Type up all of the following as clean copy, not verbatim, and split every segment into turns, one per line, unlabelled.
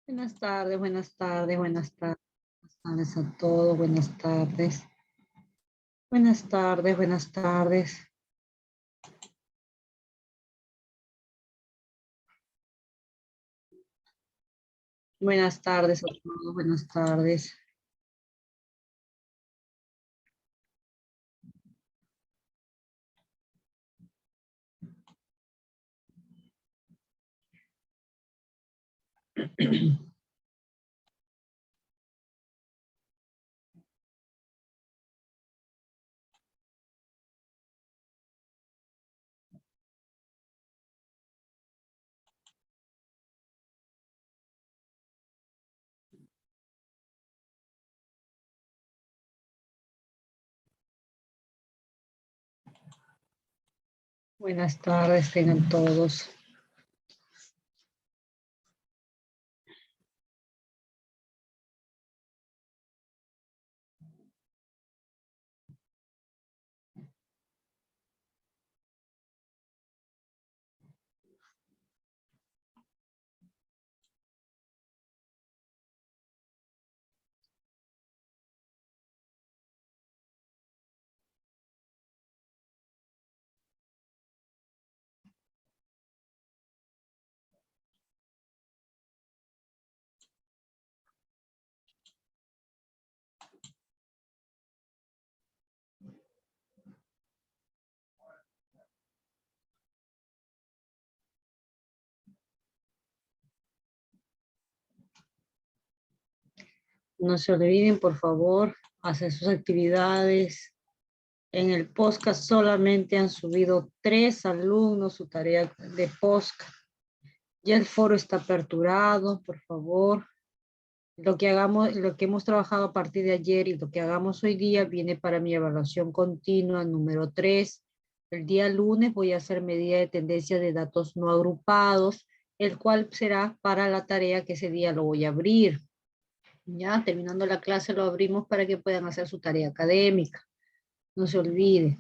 Buenas tardes, buenas tardes, buenas tardes. Buenas tardes a todos, buenas tardes. Buenas tardes, buenas tardes. Buenas tardes a todos, buenas tardes. Buenas tardes, tengan todos. No se olviden, por favor, hacer sus actividades. En el podcast solamente han subido 3 alumnos su tarea de podcast. Ya el foro está aperturado, por favor. Lo que hagamos, lo que hemos trabajado a partir de ayer y lo que hagamos hoy día viene para mi evaluación continua número 3. El día lunes voy a hacer medida de tendencia de datos no agrupados, el cual será para la tarea que ese día lo voy a abrir. Ya terminando la clase lo abrimos para que puedan hacer su tarea académica. No se olvide.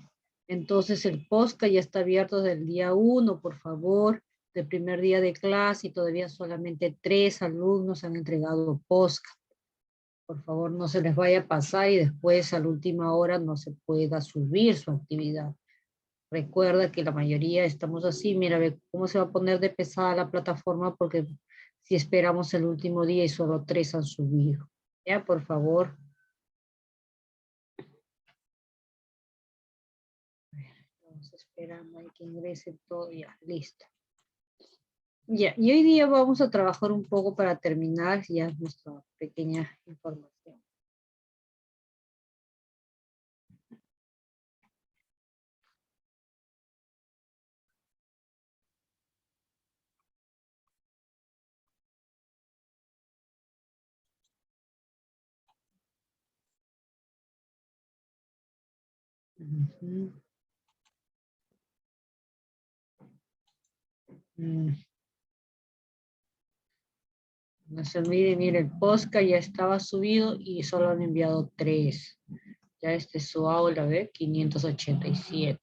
Entonces el podcast ya está abierto desde el día 1, por favor, del primer día de clase, y todavía solamente 3 alumnos han entregado podcast. Por favor, no se les vaya a pasar y después a la última hora no se pueda subir su actividad. Recuerda que la mayoría estamos así. Mira, ve cómo se va a poner de pesada la plataforma porque si esperamos el último día y solo 3 han subido. Ya, por favor. Vamos esperando ahí que ingrese todo. Ya, listo. Ya, y hoy día vamos a trabajar un poco para terminar ya nuestra pequeña información. Ujú. Mm. No se olvide, mire, el podcast ya estaba subido y solo han enviado 3. Ya este es su aula, ¿ve? 587.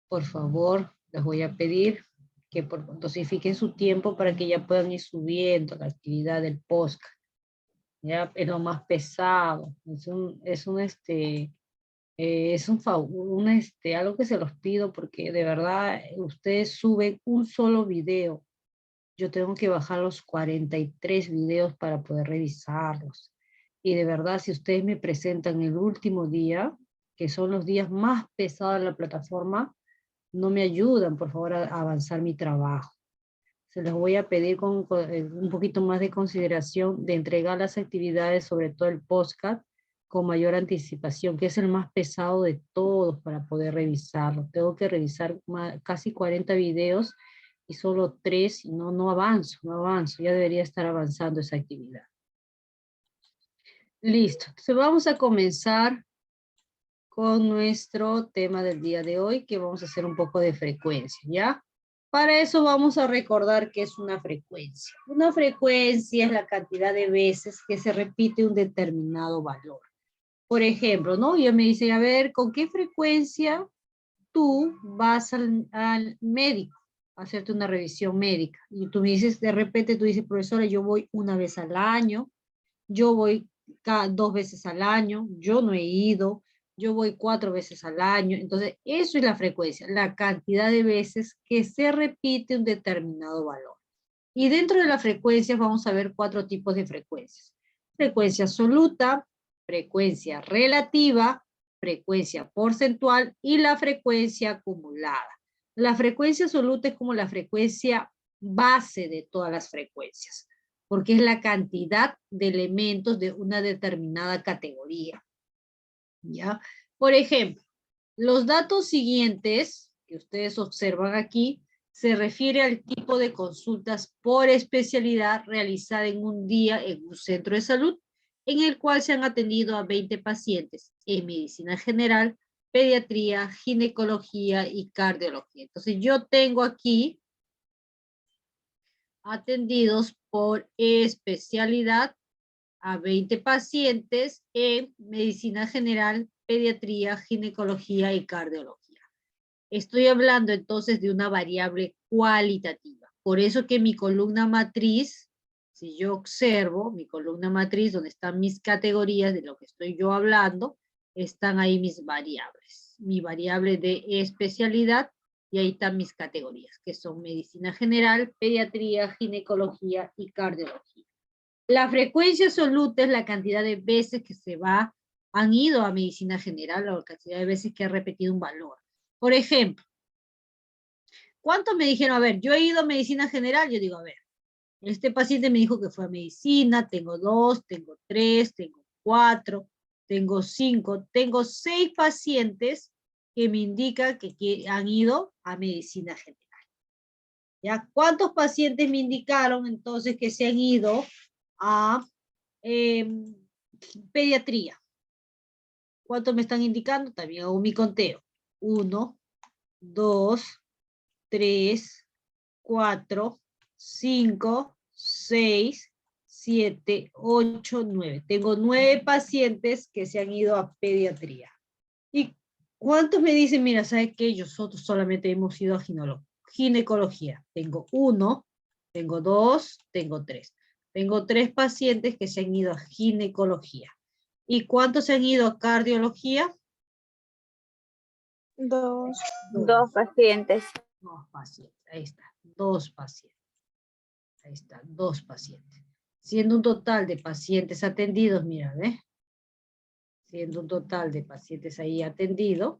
Por favor, les voy a pedir que dosifiquen su tiempo para que ya puedan ir subiendo la actividad del podcast. Ya es lo más pesado. Algo que se los pido porque de verdad ustedes suben un solo video. Yo tengo que bajar los 43 videos para poder revisarlos. Y de verdad, si ustedes me presentan el último día, que son los días más pesados de la plataforma, no me ayudan, por favor, a avanzar mi trabajo. Se los voy a pedir con un poquito más de consideración de entregar las actividades, sobre todo el podcast, con mayor anticipación, que es el más pesado de todos para poder revisarlo. Tengo que revisar casi 40 videos y solo 3, y no avanzo, no avanzo. Ya debería estar avanzando esa actividad. Listo. Entonces vamos a comenzar con nuestro tema del día de hoy, que vamos a hacer un poco de frecuencia, ¿ya? Para eso vamos a recordar qué es una frecuencia. Una frecuencia es la cantidad de veces que se repite un determinado valor. Por ejemplo, ¿no? Yo me dice, a ver, ¿con qué frecuencia tú vas al médico? hacerte una revisión médica. Y tú me dices, de repente tú dices, profesora, yo voy una vez al año, yo voy cada 2 veces al año, yo no he ido, yo voy 4 veces al año. Entonces, eso es la frecuencia, la cantidad de veces que se repite un determinado valor. Y dentro de las frecuencias vamos a ver 4 tipos de frecuencias. Frecuencia absoluta, frecuencia relativa, frecuencia porcentual y la frecuencia acumulada. La frecuencia absoluta es como la frecuencia base de todas las frecuencias, porque es la cantidad de elementos de una determinada categoría. ¿Ya? Por ejemplo, los datos siguientes que ustedes observan aquí se refiere al tipo de consultas por especialidad realizada en un día en un centro de salud, en el cual se han atendido a 20 pacientes en medicina general, pediatría, ginecología y cardiología. Entonces yo tengo aquí atendidos por especialidad a 20 pacientes en medicina general, pediatría, ginecología y cardiología. Estoy hablando entonces de una variable cualitativa. Por eso que mi columna matriz, si yo observo mi columna matriz donde están mis categorías de lo que estoy yo hablando, están ahí mis variables. Mi variable de especialidad y ahí están mis categorías, que son medicina general, pediatría, ginecología y cardiología. La frecuencia absoluta es la cantidad de veces que han ido a medicina general o la cantidad de veces que ha repetido un valor. Por ejemplo, ¿cuántos me dijeron? A ver, yo he ido a medicina general, yo digo, a ver, este paciente me dijo que fue a medicina, tengo 2, tengo 3, tengo 4, tengo 5, tengo 6 pacientes que me indican que han ido a medicina general. ¿Ya? ¿Cuántos pacientes me indicaron entonces que se han ido a pediatría? ¿Cuántos me están indicando? También hago mi conteo. 1, 2, 3, 4, 5, 6, 7, 8, 9. Tengo 9 pacientes que se han ido a pediatría. ¿Y cuántos me dicen, mira, ¿sabes qué? Nosotros solamente hemos ido a ginecología? Tengo 1, tengo 2, tengo 3. Tengo 3 pacientes que se han ido a ginecología. ¿Y cuántos se han ido a cardiología?
2.
2 pacientes.
2 pacientes, ahí está, 2 pacientes. Ahí está, 2 pacientes. Siendo un total de pacientes atendidos, mira, ¿ves? Siendo un total de pacientes ahí atendidos,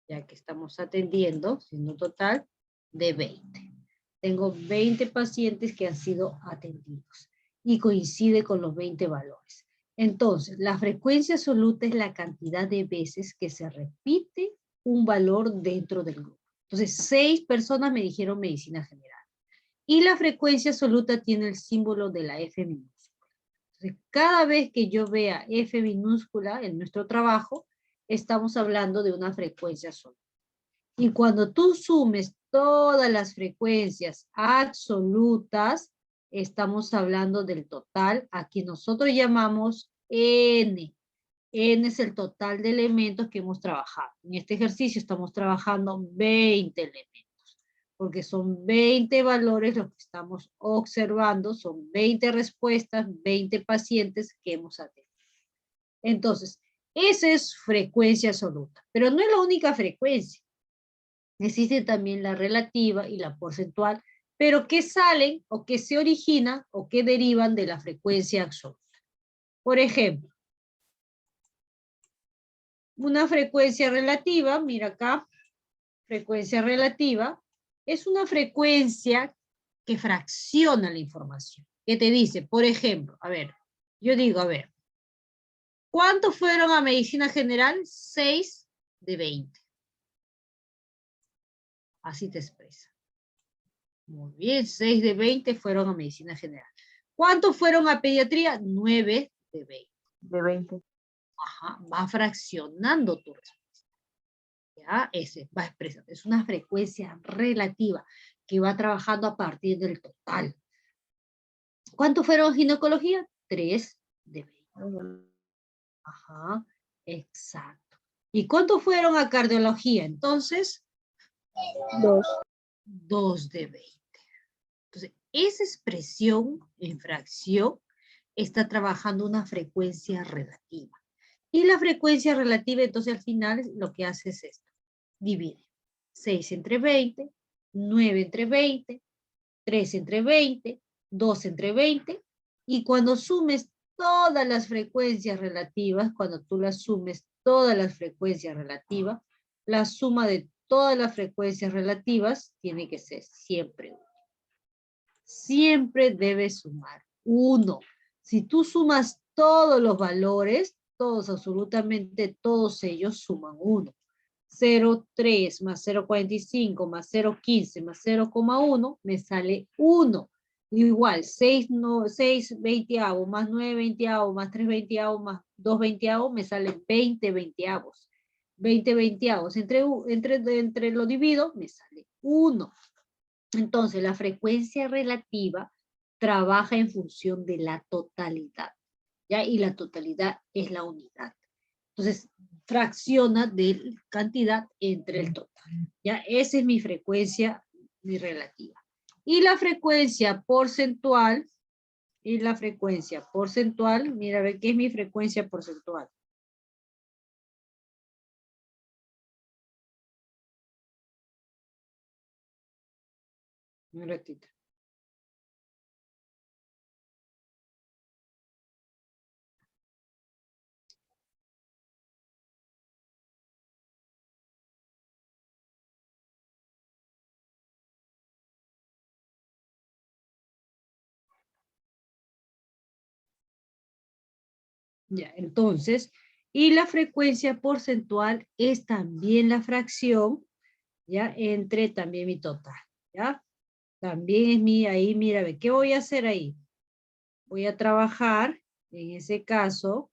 ya que estamos atendiendo, siendo un total de 20. Tengo 20 pacientes que han sido atendidos y coincide con los 20 valores. Entonces, la frecuencia absoluta es la cantidad de veces que se repite un valor dentro del grupo. Entonces, 6 personas me dijeron medicina general. Y la frecuencia absoluta tiene el símbolo de la F minúscula. Entonces, cada vez que yo vea F minúscula en nuestro trabajo, estamos hablando de una frecuencia absoluta. Y cuando tú sumes todas las frecuencias absolutas, estamos hablando del total, aquí nosotros llamamos N. N es el total de elementos que hemos trabajado. En este ejercicio estamos trabajando 20 elementos, porque son 20 valores los que estamos observando, son 20 respuestas, 20 pacientes que hemos atendido. Entonces, esa es frecuencia absoluta, pero no es la única frecuencia. Existe también la relativa y la porcentual, pero que salen o que se originan o que derivan de la frecuencia absoluta. Por ejemplo, una frecuencia relativa, mira acá, frecuencia relativa, es una frecuencia que fracciona la información, que te dice, por ejemplo, a ver, yo digo, a ver, ¿cuántos fueron a medicina general? 6 de 20. Así te expresa. Muy bien, 6 de 20 fueron a medicina general. ¿Cuántos fueron a pediatría? 9 de 20.
De 20.
Ajá, va fraccionando tu respuesta. ¿Ya? Ese va expresando. Es una frecuencia relativa que va trabajando a partir del total. ¿Cuántos fueron a ginecología? 3 de 20. Ajá, exacto. ¿Y cuántos fueron a cardiología? Entonces,
2. 2 de 20. Entonces, esa expresión en fracción está trabajando una frecuencia relativa. Y la frecuencia relativa, entonces al final lo que hace es esto. Divide 6 entre 20, 9 entre 20, 3 entre 20, 2 entre 20. Y cuando sumes todas las frecuencias relativas, cuando tú las sumes todas las frecuencias relativas, la suma de todas las frecuencias relativas tiene que ser siempre 1. Siempre debes sumar 1. Si tú sumas todos los valores, todos, absolutamente todos ellos suman 1. 0,3 más 0,45 más 0,15 más 0,1 me sale 1. Igual, 6 veinteavos más 9 veinteavos más 3 veinteavos más 2 veinteavos me sale 20 veinteavos. 20 veinteavos. Entre lo divido me sale 1. Entonces, la frecuencia relativa trabaja en función de la totalidad, ¿ya? Y la totalidad es la unidad. Entonces, fracciona de cantidad entre el total, ¿ya? Esa es mi frecuencia, mi relativa. Y la frecuencia porcentual, mira, a ver, ¿qué es mi frecuencia porcentual? Un ratito. Ya, entonces, y la frecuencia porcentual es también la fracción, ya, entre también mi total, ya. También es mi, ahí, mira, ve, ¿qué voy a hacer ahí? Voy a trabajar, en ese caso,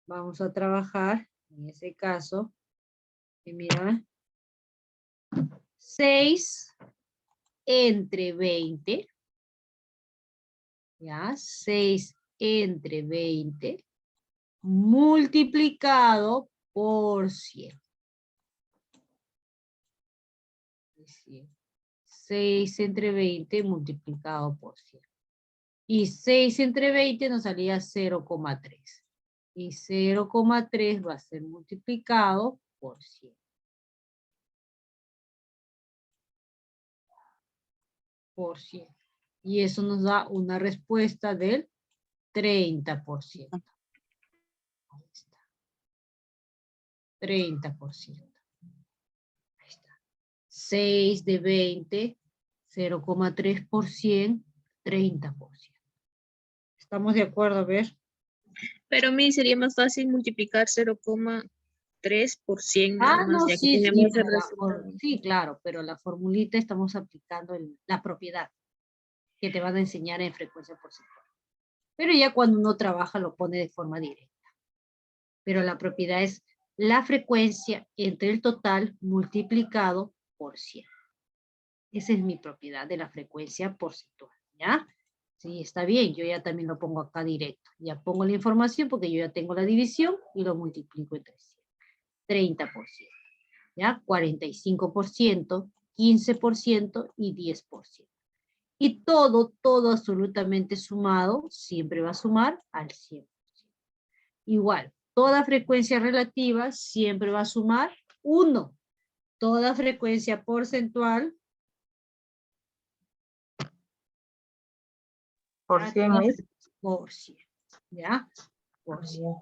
vamos a trabajar, en ese caso, y mira, 6 entre 20, ya, 6 entre 20, multiplicado por 100. 6 entre 20 multiplicado por 100. Y 6 entre 20 nos salía 0,3. Y 0,3 va a ser multiplicado por 100. Por 100. Y eso nos da una respuesta del 30%. Ahí está. 30%. Ahí está. 6 de 20, 0,3%, 30%. ¿Estamos de acuerdo? A ver.
Pero a mí sería más fácil multiplicar 0,3 por 100 nada más,
No,
ya que
sí,
tenemos el
pero
resultado.
sí, claro, pero la formulita estamos aplicando la propiedad que te van a enseñar en frecuencia porcentual. Pero ya cuando uno trabaja lo pone de forma directa. Pero la propiedad es la frecuencia entre el total multiplicado por 100. Esa es mi propiedad de la frecuencia porcentual, ¿ya? Sí, está bien, yo ya también lo pongo acá directo. Ya pongo la información porque yo ya tengo la división y lo multiplico entre 100. 30%, ¿ya? 45%, 15% y 10%. Y todo absolutamente sumado, siempre va a sumar al 100%. Igual, toda frecuencia relativa siempre va a sumar 1. Toda frecuencia porcentual.
Por 100 es.
Por 100, ¿ya? Por 100.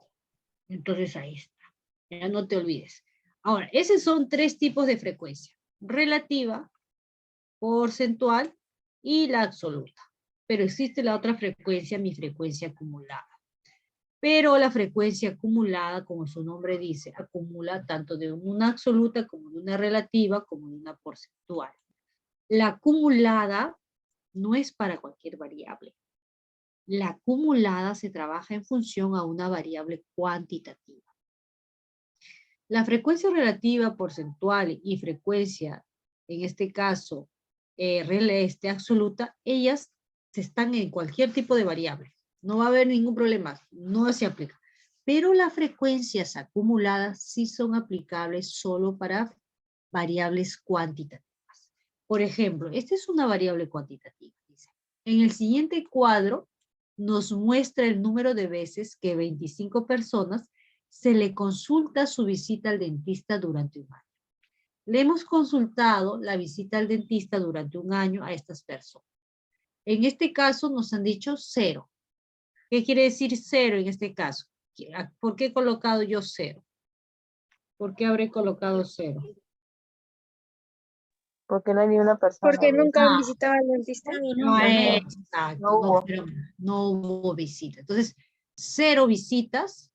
Entonces ahí está. Ya no te olvides. Ahora, esos son 3 tipos de frecuencia. Relativa, porcentual y la absoluta. Pero existe la otra frecuencia, mi frecuencia acumulada. Pero la frecuencia acumulada, como su nombre dice, acumula tanto de una absoluta como de una relativa como de una porcentual. La acumulada no es para cualquier variable. La acumulada se trabaja en función a una variable cuantitativa. La frecuencia relativa, porcentual y frecuencia, en este caso, absoluta, ellas están en cualquier tipo de variable. No va a haber ningún problema, no se aplica. Pero las frecuencias acumuladas sí son aplicables solo para variables cuantitativas.
Por ejemplo, esta es una variable cuantitativa. Dice. En el siguiente cuadro nos muestra el número de veces que 25 personas se le consulta su visita al dentista durante un año. Le hemos consultado la visita al dentista durante un año a estas personas. En este caso nos han dicho 0. ¿Qué quiere decir 0 en este caso? ¿Por qué he colocado yo 0? ¿Por qué habré colocado 0?
Porque no hay ni una persona.
Porque nunca
Ah.
visitaba al dentista.
No,
Exacto.
exacto,
No hubo.
no hubo visita. Entonces, 0 visitas,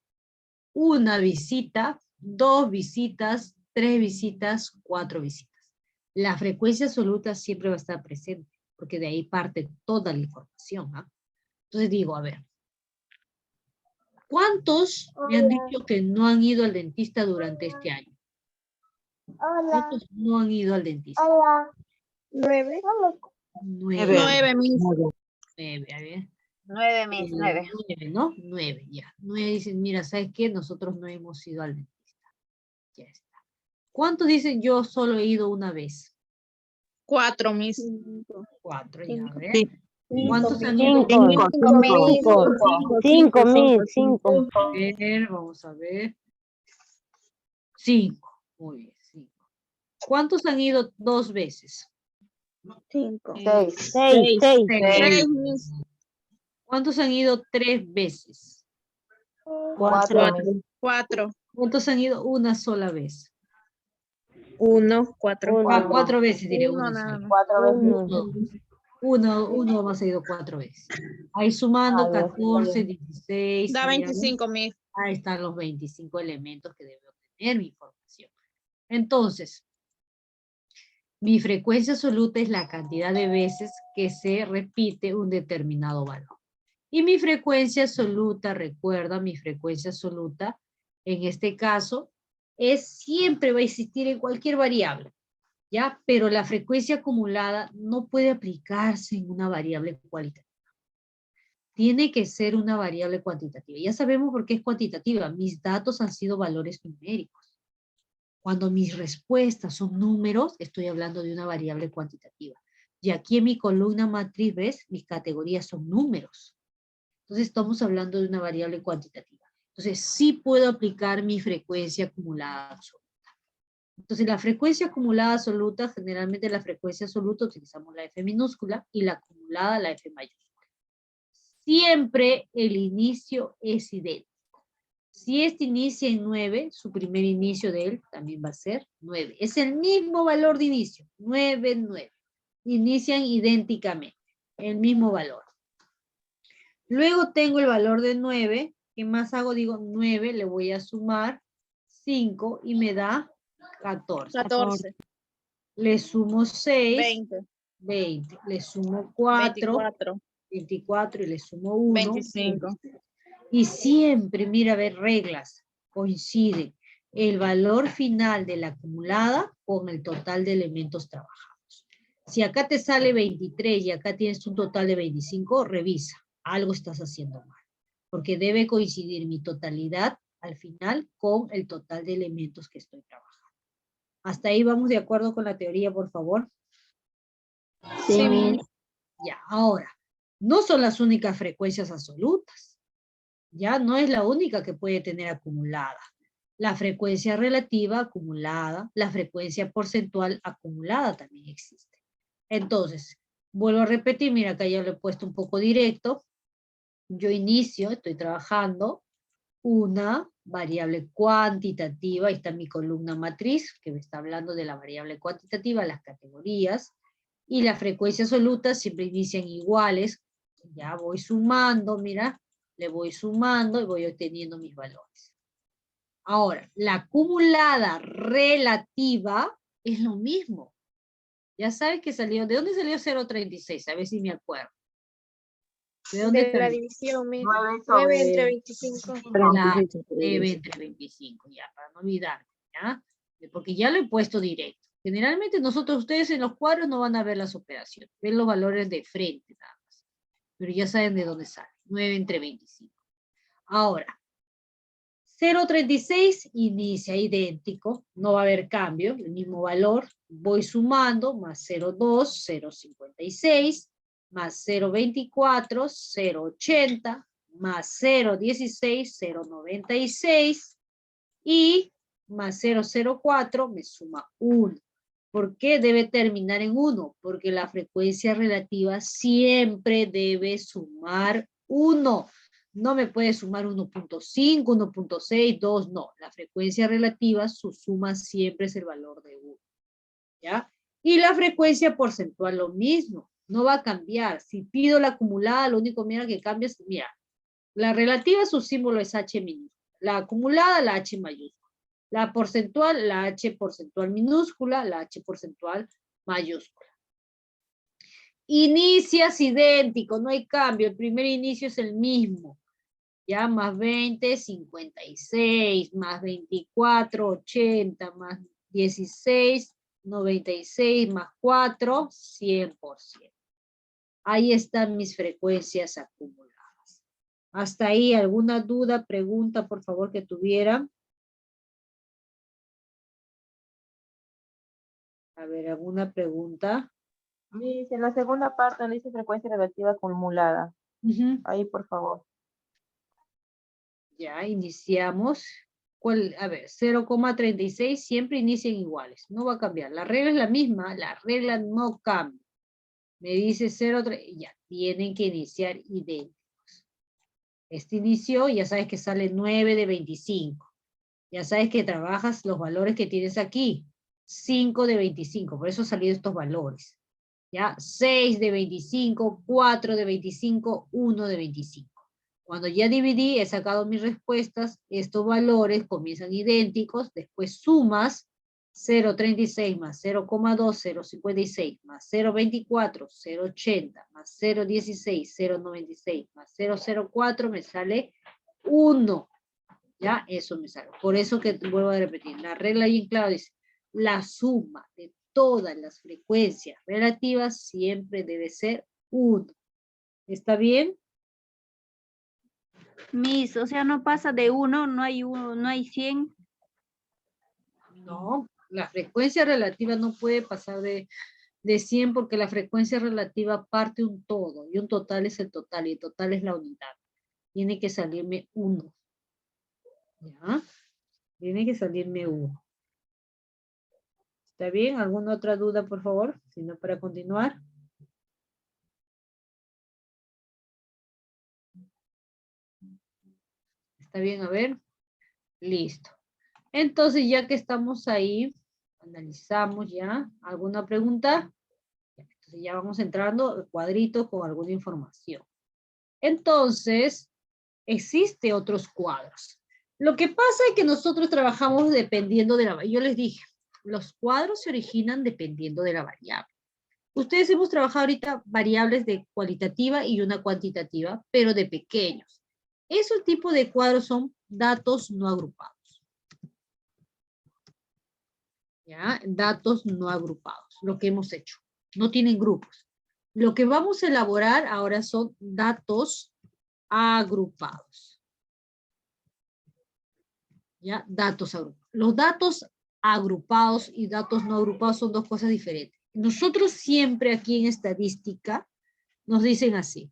1 visita, 2 visitas, 3 visitas, 4 visitas. La frecuencia absoluta siempre va a estar presente, porque de ahí parte toda la información. ¿Ah? Entonces digo, a ver, ¿cuántos me han dicho que no han ido al dentista durante este año? ¿Cuántos no han ido al dentista?
9.
9.
9, Miss.
9, a ver.
9, Miss, 9.
9, ¿no? 9, ya. 9 dicen, mira, ¿sabes qué? Nosotros no hemos ido al dentista. Ya está. ¿Cuántos dicen yo solo he ido una vez?
4, Miss.
4, ya, a ver.
Sí.
¿Cuántos han ido?
5, Miss, 5.
A ver, vamos a ver. 5. Muy bien, 5. ¿Cuántos han ido 2 veces?
5.
6.
6.
6, Miss.
¿Cuántos han ido 3 veces?
4.
4.
¿Cuántos han ido una sola vez?
1, 4.
4 veces, diré,
Uno
una
nada
sola.
más.
4 veces.
Uno más ha ido 4 veces. Ahí sumando
Ah, ya,
14, 16.
Da
mira,
25, Miss.
ahí están los 25 elementos que debe obtener mi información. Entonces, mi frecuencia absoluta es la cantidad de veces que se repite un determinado valor. Y mi frecuencia absoluta, recuerda, mi frecuencia absoluta, en este caso, siempre va a existir en cualquier variable. ¿Ya? Pero la frecuencia acumulada no puede aplicarse en una variable cualitativa. Tiene que ser una variable cuantitativa. Ya sabemos por qué es cuantitativa. Mis datos han sido valores numéricos. Cuando mis respuestas son números, estoy hablando de una variable cuantitativa. Y aquí en mi columna matriz, ¿ves? Mis categorías son números. Entonces estamos hablando de una variable cuantitativa. Entonces sí puedo aplicar mi frecuencia acumulada absoluta. Entonces, la frecuencia acumulada absoluta, generalmente la frecuencia absoluta utilizamos la F minúscula y la acumulada la F mayúscula. Siempre el inicio es idéntico. Si este inicia en 9, su primer inicio de él también va a ser 9. Es el mismo valor de inicio, 9, 9. Inician idénticamente, el mismo valor. Luego tengo el valor de 9. ¿Qué más hago? Digo 9, le voy a sumar 5 y me da 14.
14.
Le sumo 6,
20.
20. Le sumo 4,
24.
24 y le sumo 1.
25.
Y siempre, mira, a ver, reglas, coinciden el valor final de la acumulada con el total de elementos trabajados. Si acá te sale 23 y acá tienes un total de 25, revisa, algo estás haciendo mal. Porque debe coincidir mi totalidad al final con el total de elementos que estoy trabajando. ¿Hasta ahí vamos de acuerdo con la teoría, por favor?
Sí, Miss.
Ya, ahora, no son las únicas frecuencias absolutas. Ya no es la única que puede tener acumulada. La frecuencia relativa acumulada, la frecuencia porcentual acumulada también existe. Entonces, vuelvo a repetir, mira, acá ya lo he puesto un poco directo. Yo inicio, estoy trabajando una variable cuantitativa, ahí está mi columna matriz, que me está hablando de la variable cuantitativa, las categorías, y la frecuencia absoluta siempre inician iguales, ya voy sumando, mira, le voy sumando y voy obteniendo mis valores. Ahora, la acumulada relativa es lo mismo. Ya sabes que salió, ¿de dónde salió 0,36? A ver si me acuerdo. ¿De dónde
De la
salió?
división, Miss.
9
9 entre 25.
La 9 entre 25, ya, para no olvidar, ¿ya? Porque ya lo he puesto directo. Generalmente ustedes en los cuadros no van a ver las operaciones, ven los valores de frente nada más. Pero ya saben de dónde sale, 9 entre 25. Ahora, 0,36 inicia idéntico, no va a haber cambio, el mismo valor, voy sumando, más 0,2, 0,56, más 0,24, 0,80, más 0,16, 0,96 y más 0,04 me suma 1. ¿Por qué debe terminar en 1? Porque la frecuencia relativa siempre debe sumar 1. No me puede sumar 1.5, 1.6, 2, no. La frecuencia relativa, su suma siempre es el valor de 1. ¿Ya? Y la frecuencia porcentual lo mismo. No va a cambiar. Si pido la acumulada, lo único que cambia es, mira, la relativa su símbolo es H minúscula. La acumulada, la H mayúscula. La porcentual, la H porcentual minúscula, la H porcentual mayúscula. Inicias idéntico, no hay cambio. El primer inicio es el mismo. Ya, más 20, 56, más 24, 80, más 16, 96, más 4, 100%. Ahí están mis frecuencias acumuladas. Hasta ahí, ¿alguna duda, pregunta, por favor, que tuvieran? A ver, ¿alguna pregunta?
Dice, en la segunda parte dice frecuencia relativa acumulada. Ahí, por favor.
Ya, iniciamos. A ver, 0,36 siempre inician iguales. No va a cambiar. La regla es la misma. La regla no cambia. Me dice 0,3. Ya, tienen que iniciar idénticos. Este inicio, ya sabes que sale 9 de 25. Ya sabes que trabajas los valores que tienes aquí. 5 de 25. Por eso han salido estos valores. ¿Ya? 6 de 25, 4 de 25, 1 de 25. Cuando ya dividí, he sacado mis respuestas, estos valores comienzan idénticos, después sumas 0,36 más 0,2, 0,56 más 0,24, 0,80 más 0,16, 0,96 más 0,04 me sale 1. ¿Ya? Eso me sale. Por eso que vuelvo a repetir, la regla bien clara dice, la suma de todas las frecuencias relativas siempre debe ser 1. ¿Está bien?
Miss, o sea, no pasa de 1, no hay 100.
No, la frecuencia relativa no puede pasar de 100 porque la frecuencia relativa parte un todo y un total es el total y el total es la unidad. Tiene que salirme 1. ¿Ya? Tiene que salirme 1. ¿Está bien? ¿Alguna otra duda, por favor? Si no, para continuar. ¿Está bien? A ver. Listo. Entonces, ya que estamos ahí, analizamos ya. ¿Alguna pregunta? Entonces, ya vamos entrando cuadritos con alguna información. Entonces, existe otros cuadros. Lo que pasa es que nosotros trabajamos dependiendo de la... Yo les dije, los cuadros se originan dependiendo de la variable. Ustedes hemos trabajado ahorita variables de cualitativa y una cuantitativa, pero de pequeños. Esos tipos de cuadros son datos no agrupados. ¿Ya? Datos no agrupados, lo que hemos hecho. No tienen grupos. Lo que vamos a elaborar ahora son datos agrupados. ¿Ya? Datos agrupados. Los datos agrupados y datos no agrupados son dos cosas diferentes. Nosotros siempre aquí en estadística nos dicen así.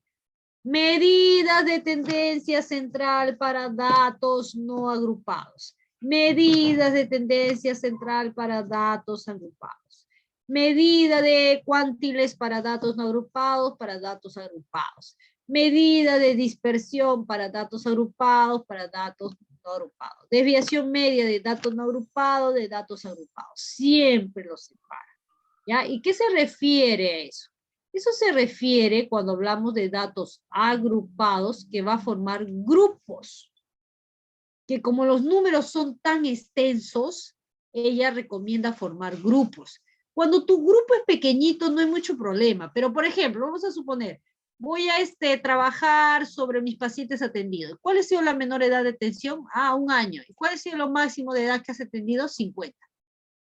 Medidas de tendencia central para datos no agrupados. Medidas de tendencia central para datos agrupados. Medida de cuantiles para datos no agrupados, para datos agrupados. Medida de dispersión para datos agrupados, para datos no agrupados. Desviación media de datos no agrupados, de datos agrupados. Siempre los separa. ¿Ya? ¿Y qué se refiere a eso? Eso se refiere cuando hablamos de datos agrupados que va a formar grupos. Que como los números son tan extensos, ella recomienda formar grupos. Cuando tu grupo es pequeñito no hay mucho problema, pero por ejemplo, vamos a suponer, voy a trabajar sobre mis pacientes atendidos. ¿Cuál ha sido la menor edad de atención? 1 año. ¿Y cuál ha sido lo máximo de edad que has atendido? 50.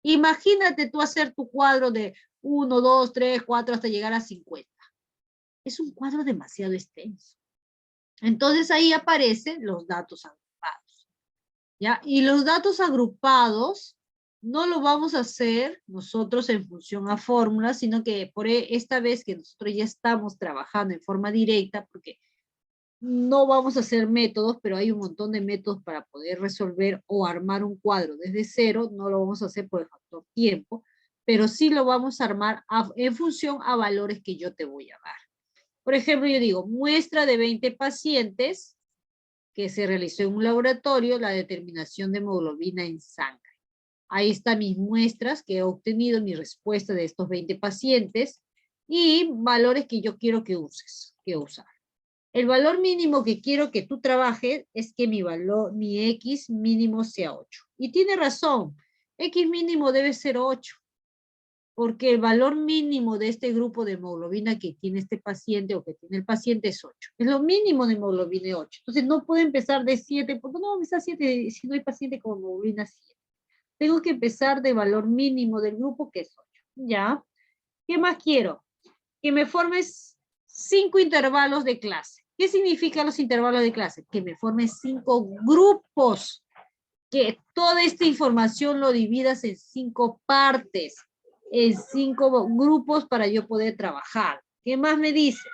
Imagínate tú hacer tu cuadro de 1, 2, 3, 4 hasta llegar a 50. Es un cuadro demasiado extenso. Entonces ahí aparecen los datos agrupados. ¿Ya? Y los datos agrupados no lo vamos a hacer nosotros en función a fórmulas, sino que por esta vez que nosotros ya estamos trabajando en forma directa, porque no vamos a hacer métodos, pero hay un montón de métodos para poder resolver o armar un cuadro desde cero. No lo vamos a hacer por el factor tiempo, pero sí lo vamos a armar en función a valores que yo te voy a dar. Por ejemplo, yo digo, muestra de 20 pacientes que se realizó en un laboratorio la determinación de hemoglobina en sangre. Ahí están mis muestras que he obtenido, mi respuesta de estos 20 pacientes y valores que yo quiero que uses, que usar. El valor mínimo que quiero que tú trabajes es que mi X mínimo sea 8. Y tiene razón, X mínimo debe ser 8, porque el valor mínimo de este grupo de hemoglobina que tiene este paciente o que tiene el paciente es 8. Es lo mínimo de hemoglobina 8. Entonces no puedo empezar de 7, porque no empezar 7 si no hay paciente con hemoglobina 7. Tengo que empezar de valor mínimo del grupo que es 8. ¿Ya? ¿Qué más quiero? Que me formes 5 intervalos de clase. ¿Qué significan los intervalos de clase? Que me formes 5 grupos. Que toda esta información lo dividas en 5 partes, en 5 grupos para yo poder trabajar. ¿Qué más me dice?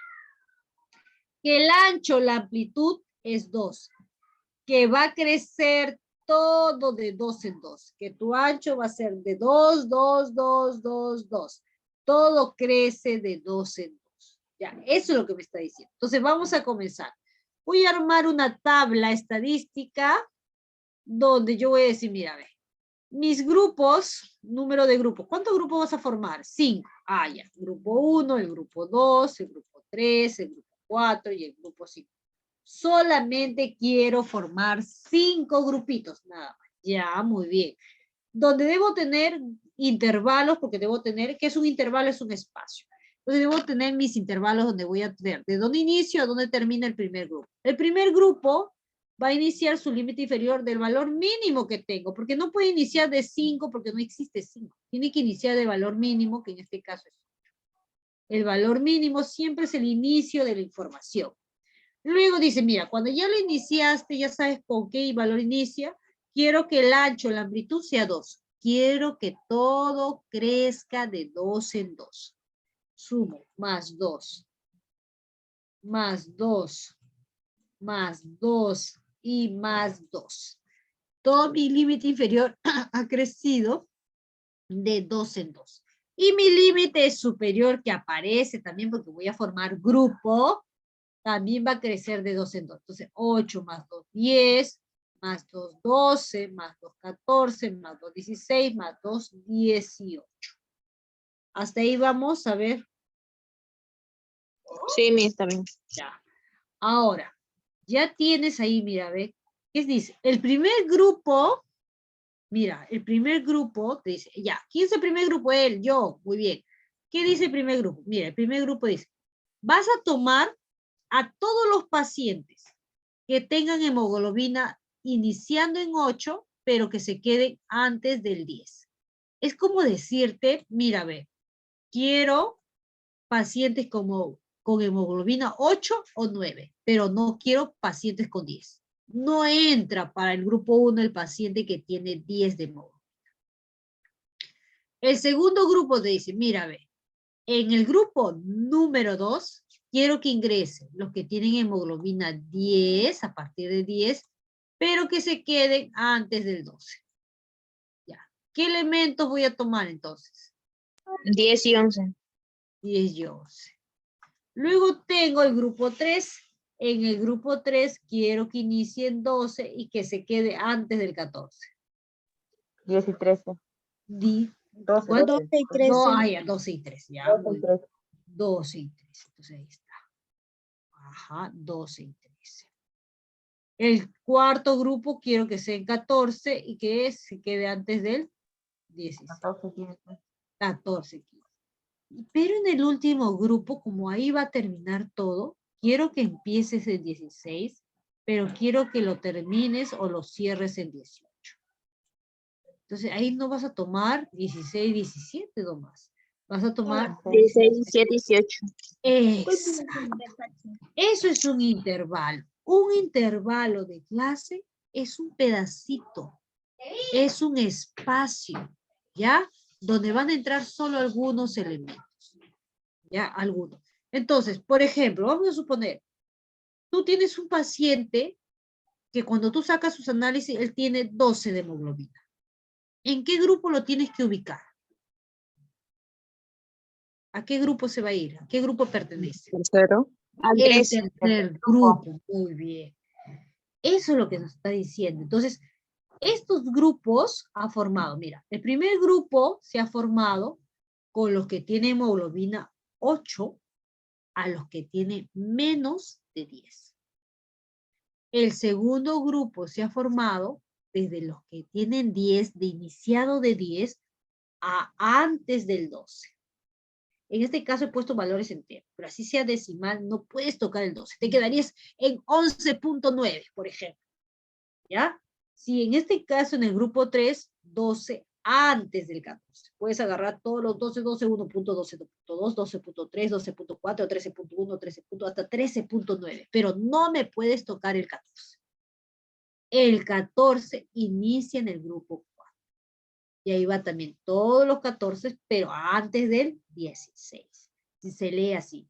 Que el ancho, la amplitud es 2. Que va a crecer todo de 2 en 2. Que tu ancho va a ser de 2, 2, 2, 2, 2. Todo crece de 2 en 2. Ya, eso es lo que me está diciendo. Entonces vamos a comenzar. Voy a armar una tabla estadística donde yo voy a decir, mira, ve, mis grupos, número de grupos. ¿Cuántos grupos vas a formar? 5. Ah, ya. Grupo 1, el grupo 2, el grupo 3, el grupo 4 y el grupo 5. Solamente quiero formar 5 grupitos, nada más. Ya, muy bien. Donde debo tener intervalos, porque debo tener, ¿qué es un intervalo? Es un espacio. Entonces debo tener mis intervalos donde voy a tener, de dónde inicio a dónde termina el primer grupo. El primer grupo va a iniciar su límite inferior del valor mínimo que tengo, porque no puede iniciar de 5 porque no existe 5. Tiene que iniciar del valor mínimo, que en este caso es 8. El valor mínimo siempre es el inicio de la información. Luego dice, mira, cuando ya lo iniciaste, ya sabes con qué valor inicia, quiero que el ancho, la amplitud sea 2. Quiero que todo crezca de 2 en 2. Sumo, más 2, más 2, más 2 y más 2. Todo mi límite inferior ha crecido de 2 en 2. Y mi límite superior que aparece también porque voy a formar grupo, también va a crecer de 2 en 2. Entonces, 8 más 2, 10, más 2, 12, más 2, 14, más 2, 16, más 2, 18. Hasta ahí vamos a ver.
Sí, mi está bien.
Ya. Ahora, ya tienes ahí, mira, ve, ¿qué dice? El primer grupo, mira, el primer grupo te dice, ya, ¿quién es el primer grupo? Él, yo, muy bien. ¿Qué dice el primer grupo? Mira, el primer grupo dice, vas a tomar a todos los pacientes que tengan hemoglobina iniciando en 8, pero que se queden antes del 10. Es como decirte, mira, ve, quiero pacientes con hemoglobina 8 o 9, pero no quiero pacientes con 10. No entra para el grupo 1 el paciente que tiene 10 de hemoglobina. El segundo grupo te dice, mira, ve, en el grupo número 2, quiero que ingresen los que tienen hemoglobina 10, a partir de 10, pero que se queden antes del 12. Ya. ¿Qué elementos voy a tomar entonces?
10 y 11.
10 y 11. Luego tengo el grupo 3. En el grupo 3 quiero que inicie en 12 y que se quede antes del 14.
10 y 13. 12,
¿Cuál?
12
y 13.
No, ya, 12 y 13. Ya,
12 y 13.
12 y 13. Entonces ahí está. Ajá, 12 y 13. El cuarto grupo quiero que sea en 14 y que se quede antes del 16.
14, 15.
14, 15. Pero en el último grupo, como ahí va a terminar todo, quiero que empieces en 16, pero quiero que lo termines o lo cierres en 18. Entonces ahí no vas a tomar 16, 17 nomás. Vas a tomar
16, 17, 18.
Exacto. Eso es un intervalo. Un intervalo de clase es un pedacito, es un espacio, ¿ya? Donde van a entrar solo algunos elementos, ¿ya? Algunos. Entonces, por ejemplo, vamos a suponer, tú tienes un paciente que cuando tú sacas sus análisis, él tiene 12 de hemoglobina. ¿En qué grupo lo tienes que ubicar? ¿A qué grupo se va a ir? ¿A qué grupo pertenece?
Tercero.
Al
El
3.
tercer grupo. Muy bien. Eso es lo que nos está diciendo. Entonces, estos grupos ha formado, mira, el primer grupo se ha formado con los que tienen hemoglobina 8 a los que tienen menos de 10. El segundo grupo se ha formado desde los que tienen 10, de iniciado de 10 a antes del 12. En este caso he puesto valores enteros, pero así sea decimal, no puedes tocar el 12. Te quedarías en 11.9, por ejemplo. ¿Ya? Si en este caso en el grupo 3, 12 antes del 14. Puedes agarrar todos los 12, 12, 1.12, 12.2, 12.3, 12.4, 13.1, 13. Hasta 13.9. Pero no me puedes tocar el 14. El 14 inicia en el grupo 4. Y ahí va también todos los 14, pero antes del 16. Si se lee así,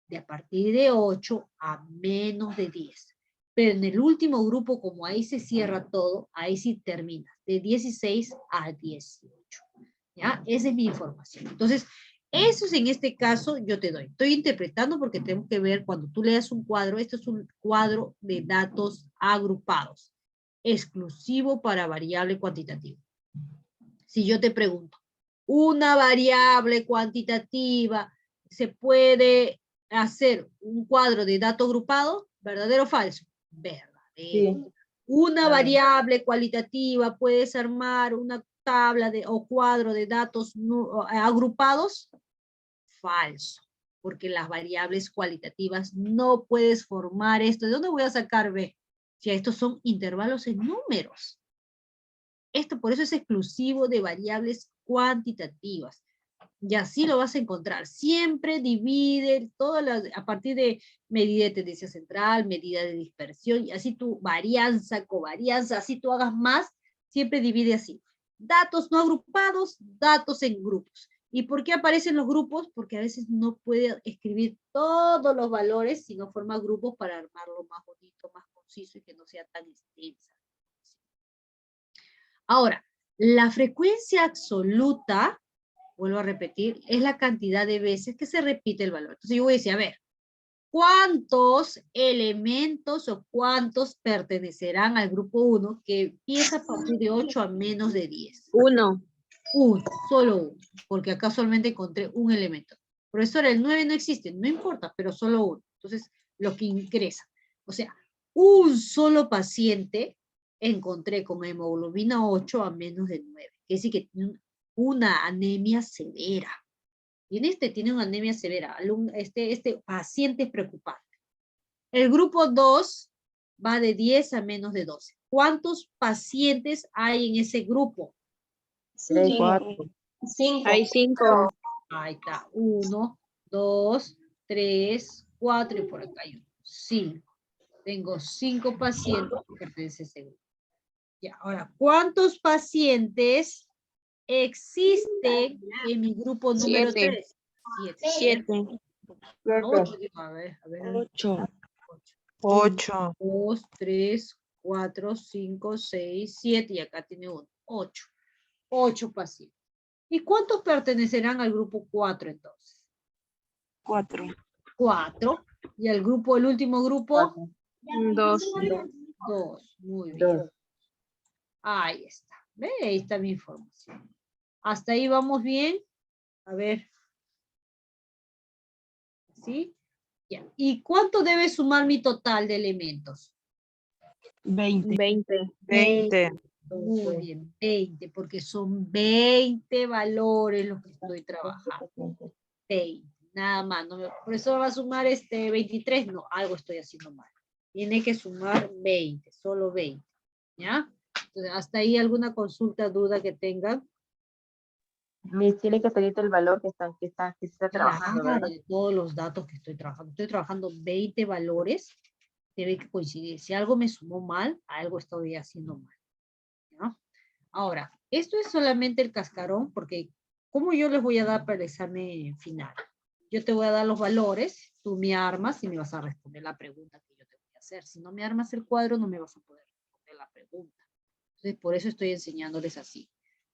de a partir de 8 a menos de 10. Pero en el último grupo, como ahí se cierra todo, ahí sí termina, de 16 a 18. ¿Ya? Esa es mi información. Entonces, eso es en este caso, yo te doy. Estoy interpretando porque tengo que ver cuando tú leas un cuadro, esto es un cuadro de datos agrupados, exclusivo para variable cuantitativa. Si yo te pregunto, una variable cuantitativa, ¿se puede hacer un cuadro de datos agrupados? ¿Verdadero o falso? Verdadero.
Sí.
Una variable cualitativa, ¿puedes armar una tabla o cuadro de datos agrupados? Falso, porque las variables cualitativas no puedes formar esto. ¿De dónde voy a sacar B? Si estos son intervalos en números. Esto por eso es exclusivo de variables cuantitativas. Y así lo vas a encontrar. Siempre divide a partir de medida de tendencia central, medida de dispersión, y así tu varianza, covarianza, así tú hagas más, siempre divide así. Datos no agrupados, datos en grupos. ¿Y por qué aparecen los grupos? Porque a veces no puede escribir todos los valores, sino forma grupos para armarlo más bonito, más conciso y que no sea tan extensa. Ahora, la frecuencia absoluta, vuelvo a repetir, es la cantidad de veces que se repite el valor. Entonces yo voy a decir, a ver, ¿cuántos elementos o cuántos pertenecerán al grupo 1 que empieza a partir de 8 a menos de 10?
1.
Uno, solo uno, porque acá solamente encontré un elemento. Profesora, el 9 no existe, no importa, pero solo uno. Entonces, lo que ingresa. O sea, un solo paciente encontré con hemoglobina 8 a menos de 9. Es decir, que tiene una anemia severa. Y en este tiene una anemia severa. Este paciente es preocupante. El grupo 2 va de 10 a menos de 12. ¿Cuántos pacientes hay en ese grupo?
3, 4.
Hay 5.
Ahí está. 1, 2, 3, 4 y por acá hay 1. 5. Tengo 5 pacientes que pertenecen a ese grupo. Ya, ahora, ¿cuántos pacientes existen en mi grupo número
7.
3?
7.
8. A ver.
8.
1, 2, 3, 4, 5, 6, 7 y acá tiene 1. 8. 8 pacientes. ¿Y cuántos pertenecerán al grupo 4 entonces?
4.
4. ¿Y al grupo, el último grupo?
2.
2. Muy bien. Ahí está. ¿Ve? Ahí está mi información. ¿Hasta ahí vamos bien? A ver. ¿Sí? Ya. ¿Y cuánto debe sumar mi total de elementos?
20.
20.
Muy bien, 20, porque son 20 valores los que estoy trabajando. 20, nada más. No por eso va a sumar 23, no, algo estoy haciendo mal. Tiene que sumar 20, solo 20. ¿Ya? Entonces, hasta ahí alguna consulta, duda que tengan.
Tiene que salirte el valor que se está trabajando,
Claro,
¿verdad?
de todos los datos que estoy trabajando. Estoy trabajando 20 valores debe que coincidir. Si algo me sumó mal, algo estoy haciendo mal, ¿no? Ahora, esto es solamente el cascarón, porque ¿cómo yo les voy a dar para el examen final? Yo te voy a dar los valores, tú me armas y me vas a responder la pregunta que yo te voy a hacer. Si no me armas el cuadro, no me vas a poder responder la pregunta. Entonces, por eso estoy enseñándoles así,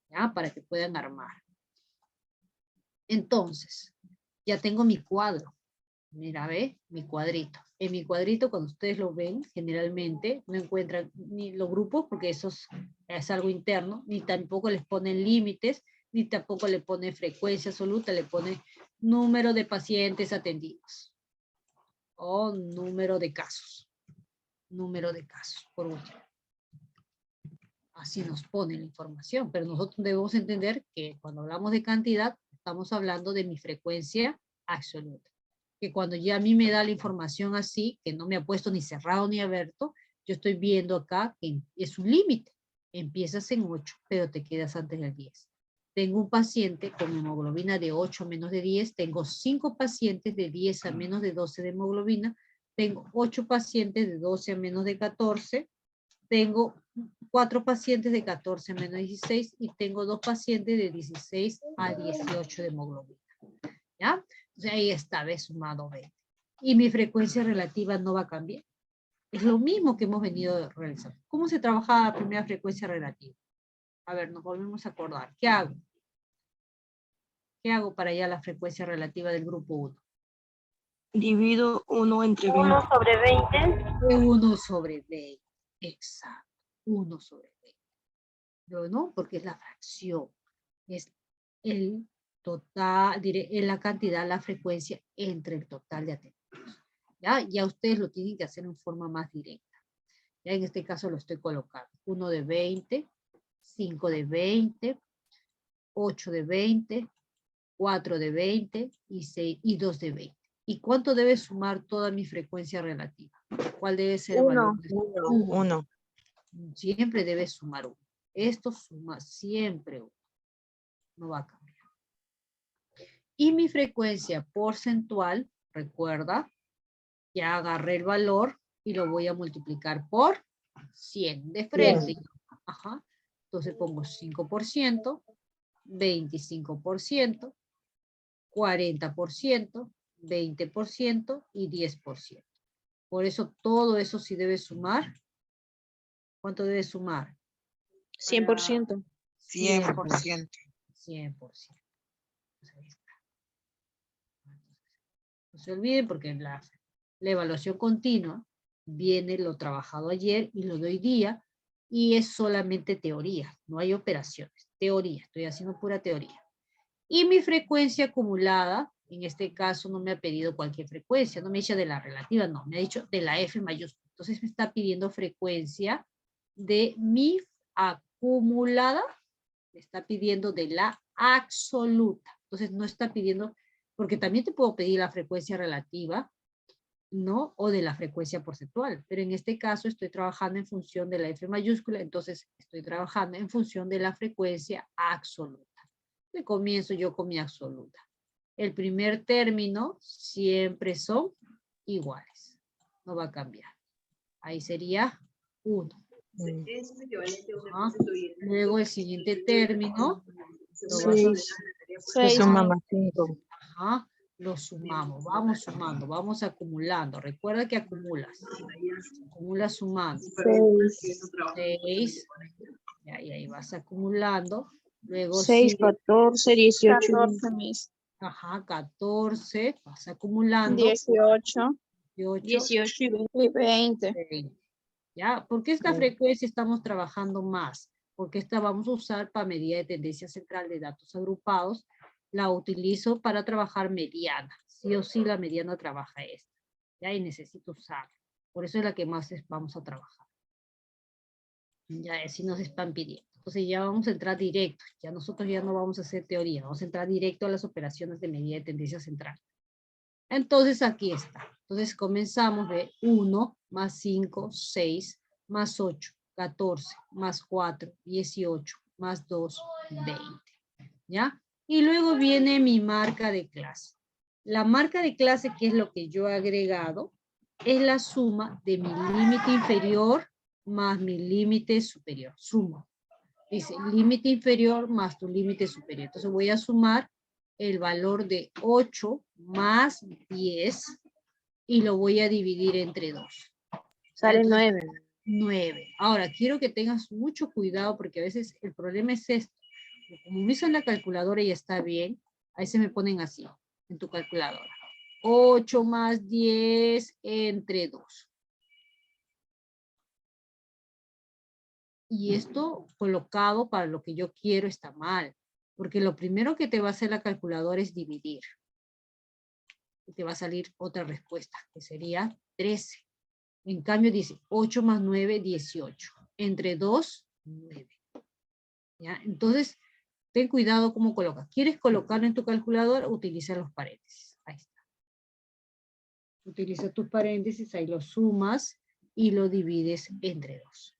¿ya? Para que puedan armar. Entonces, ya tengo mi cuadro. Mira, ve, mi cuadrito. En mi cuadrito, cuando ustedes lo ven, generalmente no encuentran ni los grupos, porque eso es algo interno, ni tampoco les ponen límites, ni tampoco le ponen frecuencia absoluta, le ponen número de pacientes atendidos o número de casos. Número de casos, por último. Así nos pone la información, pero nosotros debemos entender que cuando hablamos de cantidad, estamos hablando de mi frecuencia absoluta. Que cuando ya a mí me da la información así, que no me ha puesto ni cerrado ni abierto, yo estoy viendo acá que es un límite. Empiezas en 8, pero te quedas antes del 10. Tengo un paciente con hemoglobina de 8 a menos de 10, tengo 5 pacientes de 10 a menos de 12 de hemoglobina, tengo 8 pacientes de 12 a menos de 14, tengo 4 pacientes de 14 a menos de 16 y tengo 2 pacientes de 16 a 18 de hemoglobina. ¿Ya? Entonces ahí está, ve sumado 20. Y mi frecuencia relativa no va a cambiar. Es lo mismo que hemos venido realizando. ¿Cómo se trabaja la primera frecuencia relativa? A ver, nos volvemos a acordar. ¿Qué hago? ¿Qué hago para allá la frecuencia relativa del grupo 1?
Divido 1 entre 20.
1 sobre 20.
1 sobre 20. Exacto. 1 sobre 20. Pero no, porque es la fracción. Es el total, es la cantidad, la frecuencia entre el total de atendidos. ¿Ya? Ya ustedes lo tienen que hacer en forma más directa. Ya en este caso lo estoy colocando. 1 de 20, 5 de 20, 8 de 20, 4 de 20 y 2 de 20. ¿Y cuánto debe sumar toda mi frecuencia relativa? ¿Cuál debe ser el valor?
1.
Siempre debe sumar 1. Esto suma siempre 1. No va a cambiar. Y mi frecuencia porcentual, recuerda, ya agarré el valor y lo voy a multiplicar por 100 de frente. Ajá. Entonces pongo 5%, 25%, 40%, 20% y 10%. Por eso todo eso sí debe sumar. ¿Cuánto debe sumar?
100%.
100%.
100%. Ahí está. No se olviden porque la evaluación continua viene lo trabajado ayer y lo de hoy día y es solamente teoría, no hay operaciones, teoría, estoy haciendo pura teoría. Y mi frecuencia acumulada, en este caso no me ha pedido cualquier frecuencia, no me ha dicho de la relativa, no, me ha dicho de la F mayúscula. Entonces me está pidiendo frecuencia de mi acumulada, me está pidiendo de la absoluta. Entonces no está pidiendo, porque también te puedo pedir la frecuencia relativa, ¿no? O de la frecuencia porcentual, pero en este caso estoy trabajando en función de la F mayúscula, entonces estoy trabajando en función de la frecuencia absoluta. De comienzo yo con mi absoluta. El primer término siempre son iguales, no va a cambiar. Ahí sería 1. Luego el siguiente término
Se suma más 5.
Ajá, lo sumamos, vamos sumando, vamos acumulando. Recuerda que acumulas. Acumulas sumando. 6. Y ahí vas acumulando. Luego
6, 14, 18.
14 mis.
Ajá, 14. Vas acumulando.
18
18 y 20.
y 20.
20. ¿Ya? ¿Por qué esta frecuencia estamos trabajando más? Porque esta vamos a usar para medida de tendencia central de datos agrupados. La utilizo para trabajar mediana. Sí o sí la mediana trabaja esta. ¿Ya? Y necesito usarla. Por eso es la que más vamos a trabajar. Ya así nos están pidiendo. Entonces ya vamos a entrar directo. Ya nosotros ya no vamos a hacer teoría. Vamos a entrar directo a las operaciones de medida de tendencia central. Entonces aquí está. Entonces comenzamos de 1 más 5, 6, más 8, 14, más 4, 18, más 2, 20. ¿Ya? Y luego viene mi marca de clase. La marca de clase, que es lo que yo he agregado, es la suma de mi límite inferior más mi límite superior. Suma. Dice límite inferior más tu límite superior. Entonces voy a sumar el valor de 8 más 10 y lo voy a dividir entre 2.
Sale 9.
9. Ahora, quiero que tengas mucho cuidado porque a veces el problema es esto. Como me usan la calculadora y está bien, ahí se me ponen así, en tu calculadora. 8 más 10 entre 2. Y esto colocado para lo que yo quiero está mal, porque lo primero que te va a hacer la calculadora es dividir. Y te va a salir otra respuesta, que sería 13. En cambio dice 8 más 9, 18. Entre 2, 9. ¿Ya? Entonces, ten cuidado cómo colocas. ¿Quieres colocarlo en tu calculadora? Utiliza los paréntesis. Ahí está. Utiliza tus paréntesis, ahí lo sumas y lo divides entre 2.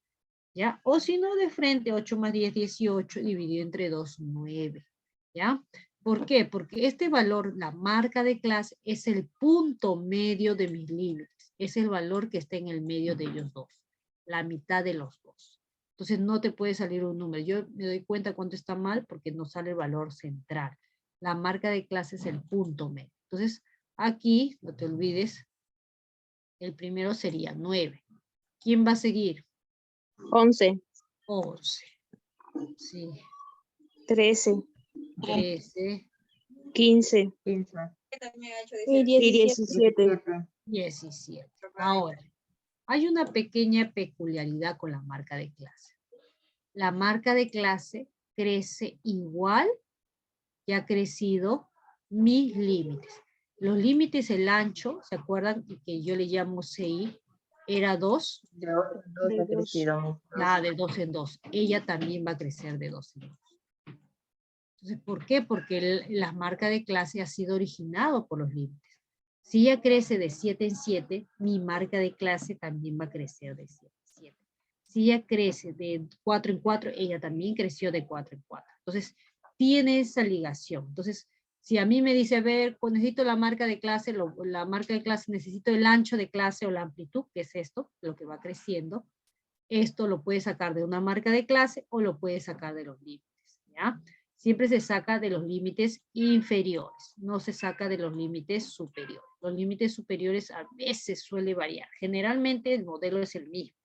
¿Ya? O si no, de frente, 8 más 10, 18, dividido entre 2, 9. ¿Ya? ¿Por qué? Porque este valor, la marca de clase, es el punto medio de mis límites. Es el valor que está en el medio de ellos dos. La mitad de los dos. Entonces no te puede salir un número. Yo me doy cuenta cuando está mal porque no sale el valor central. La marca de clase es el punto medio. Entonces aquí, no te olvides, el primero sería 9. ¿Quién va a seguir?
11.
11. Sí.
13.
13.
15.
15.
Y 17.
17. Ahora, hay una pequeña peculiaridad con la marca de clase. La marca de clase crece igual que ha crecido mis límites. Los límites, el ancho, ¿se acuerdan que yo le llamo CI? Era 2.
De 2 ha crecido.
De 2 en 2. Ella también va a crecer de 2 en 2. Entonces, ¿por qué? Porque la marca de clase ha sido originado por los límites. Si ella crece de 7 en 7, mi marca de clase también va a crecer de 7 en 7. Si ella crece de 4 en 4, ella también creció de 4 en 4. Entonces, tiene esa ligación. Entonces, si a mí me dice, a ver, pues necesito la marca de clase, la marca de clase, necesito el ancho de clase o la amplitud, que es esto, lo que va creciendo, esto lo puedes sacar de una marca de clase o lo puedes sacar de los límites, ¿ya? Siempre se saca de los límites inferiores, no se saca de los límites superiores. Los límites superiores a veces suele variar. Generalmente el modelo es el mismo,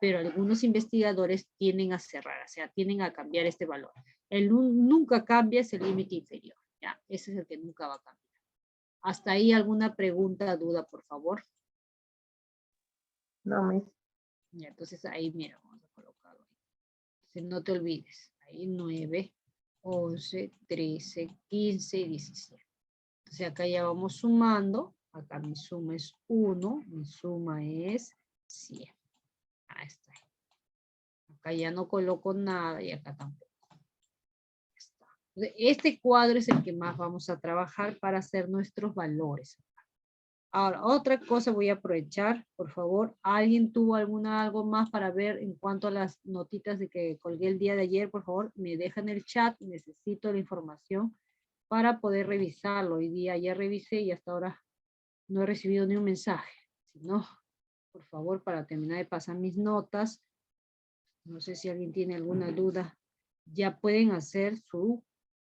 pero algunos investigadores tienden a cerrar, o sea, tienden a cambiar este valor. El nunca cambia es el límite inferior, ¿ya? Ese es el que nunca va a cambiar. ¿Hasta ahí alguna pregunta, duda, por favor?
No, me
Ya, entonces ahí, mira, vamos a colocarlo ahí. Entonces, no te olvides, ahí 9, 11, 13, 15 y 17. Entonces acá ya vamos sumando. Acá mi suma es 1, mi suma es 100. Ahí está. Acá ya no coloco nada y acá tampoco. Está. Entonces, este cuadro es el que más vamos a trabajar para hacer nuestros valores. Ahora, otra cosa voy a aprovechar, por favor. ¿Alguien tuvo algo más para ver en cuanto a las notitas de que colgué el día de ayer? Por favor, me dejan el chat. Necesito la información para poder revisarlo. Hoy día ya revisé y hasta ahora no he recibido ni un mensaje. Si no, por favor, para terminar de pasar mis notas, no sé si alguien tiene alguna duda, ya pueden hacer su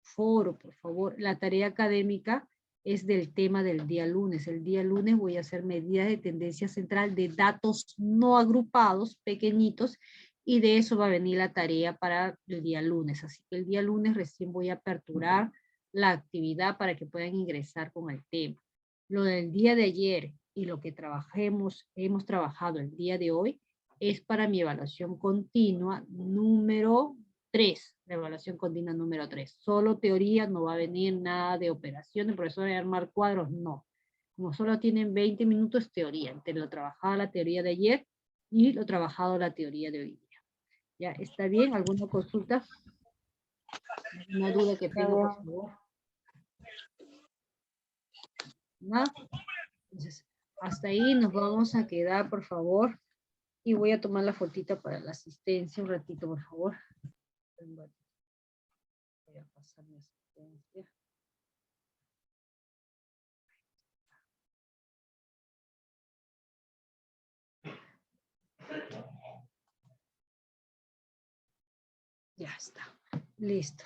foro, por favor. La tarea académica es del tema del día lunes. El día lunes voy a hacer medidas de tendencia central de datos no agrupados, pequeñitos, y de eso va a venir la tarea para el día lunes. Así que el día lunes recién voy a aperturar la actividad para que puedan ingresar con el tema. Lo del día de ayer y lo que hemos trabajado el día de hoy es para mi evaluación continua número 3, la evaluación continua número 3. Solo teoría, no va a venir nada de operaciones, por eso de armar cuadros, no. Como solo tienen 20 minutos, teoría. Entre lo trabajado la teoría de ayer y lo trabajado la teoría de hoy día. ¿Ya está bien? ¿Alguna consulta? ¿Alguna duda que tenga, por favor? ¿No? Entonces, hasta ahí nos vamos a quedar, por favor. Y voy a tomar la fotita para la asistencia un ratito, por favor. Voy a pasar mi asistencia. está. Listo.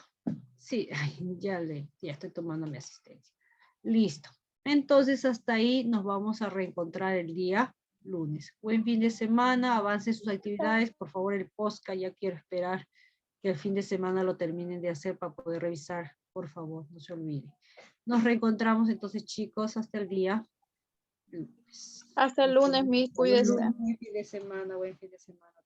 Sí, ay, ya estoy tomando mi asistencia. Listo. Entonces, hasta ahí nos vamos a reencontrar el día lunes. Buen fin de semana, avance sus actividades. Por favor, el podcast ya quiero esperar que el fin de semana lo terminen de hacer para poder revisar. Por favor, no se olviden. Nos reencontramos entonces, chicos, hasta el día lunes.
Hasta el lunes, Miss, cuídese.
Buen fin de semana, buen fin de semana.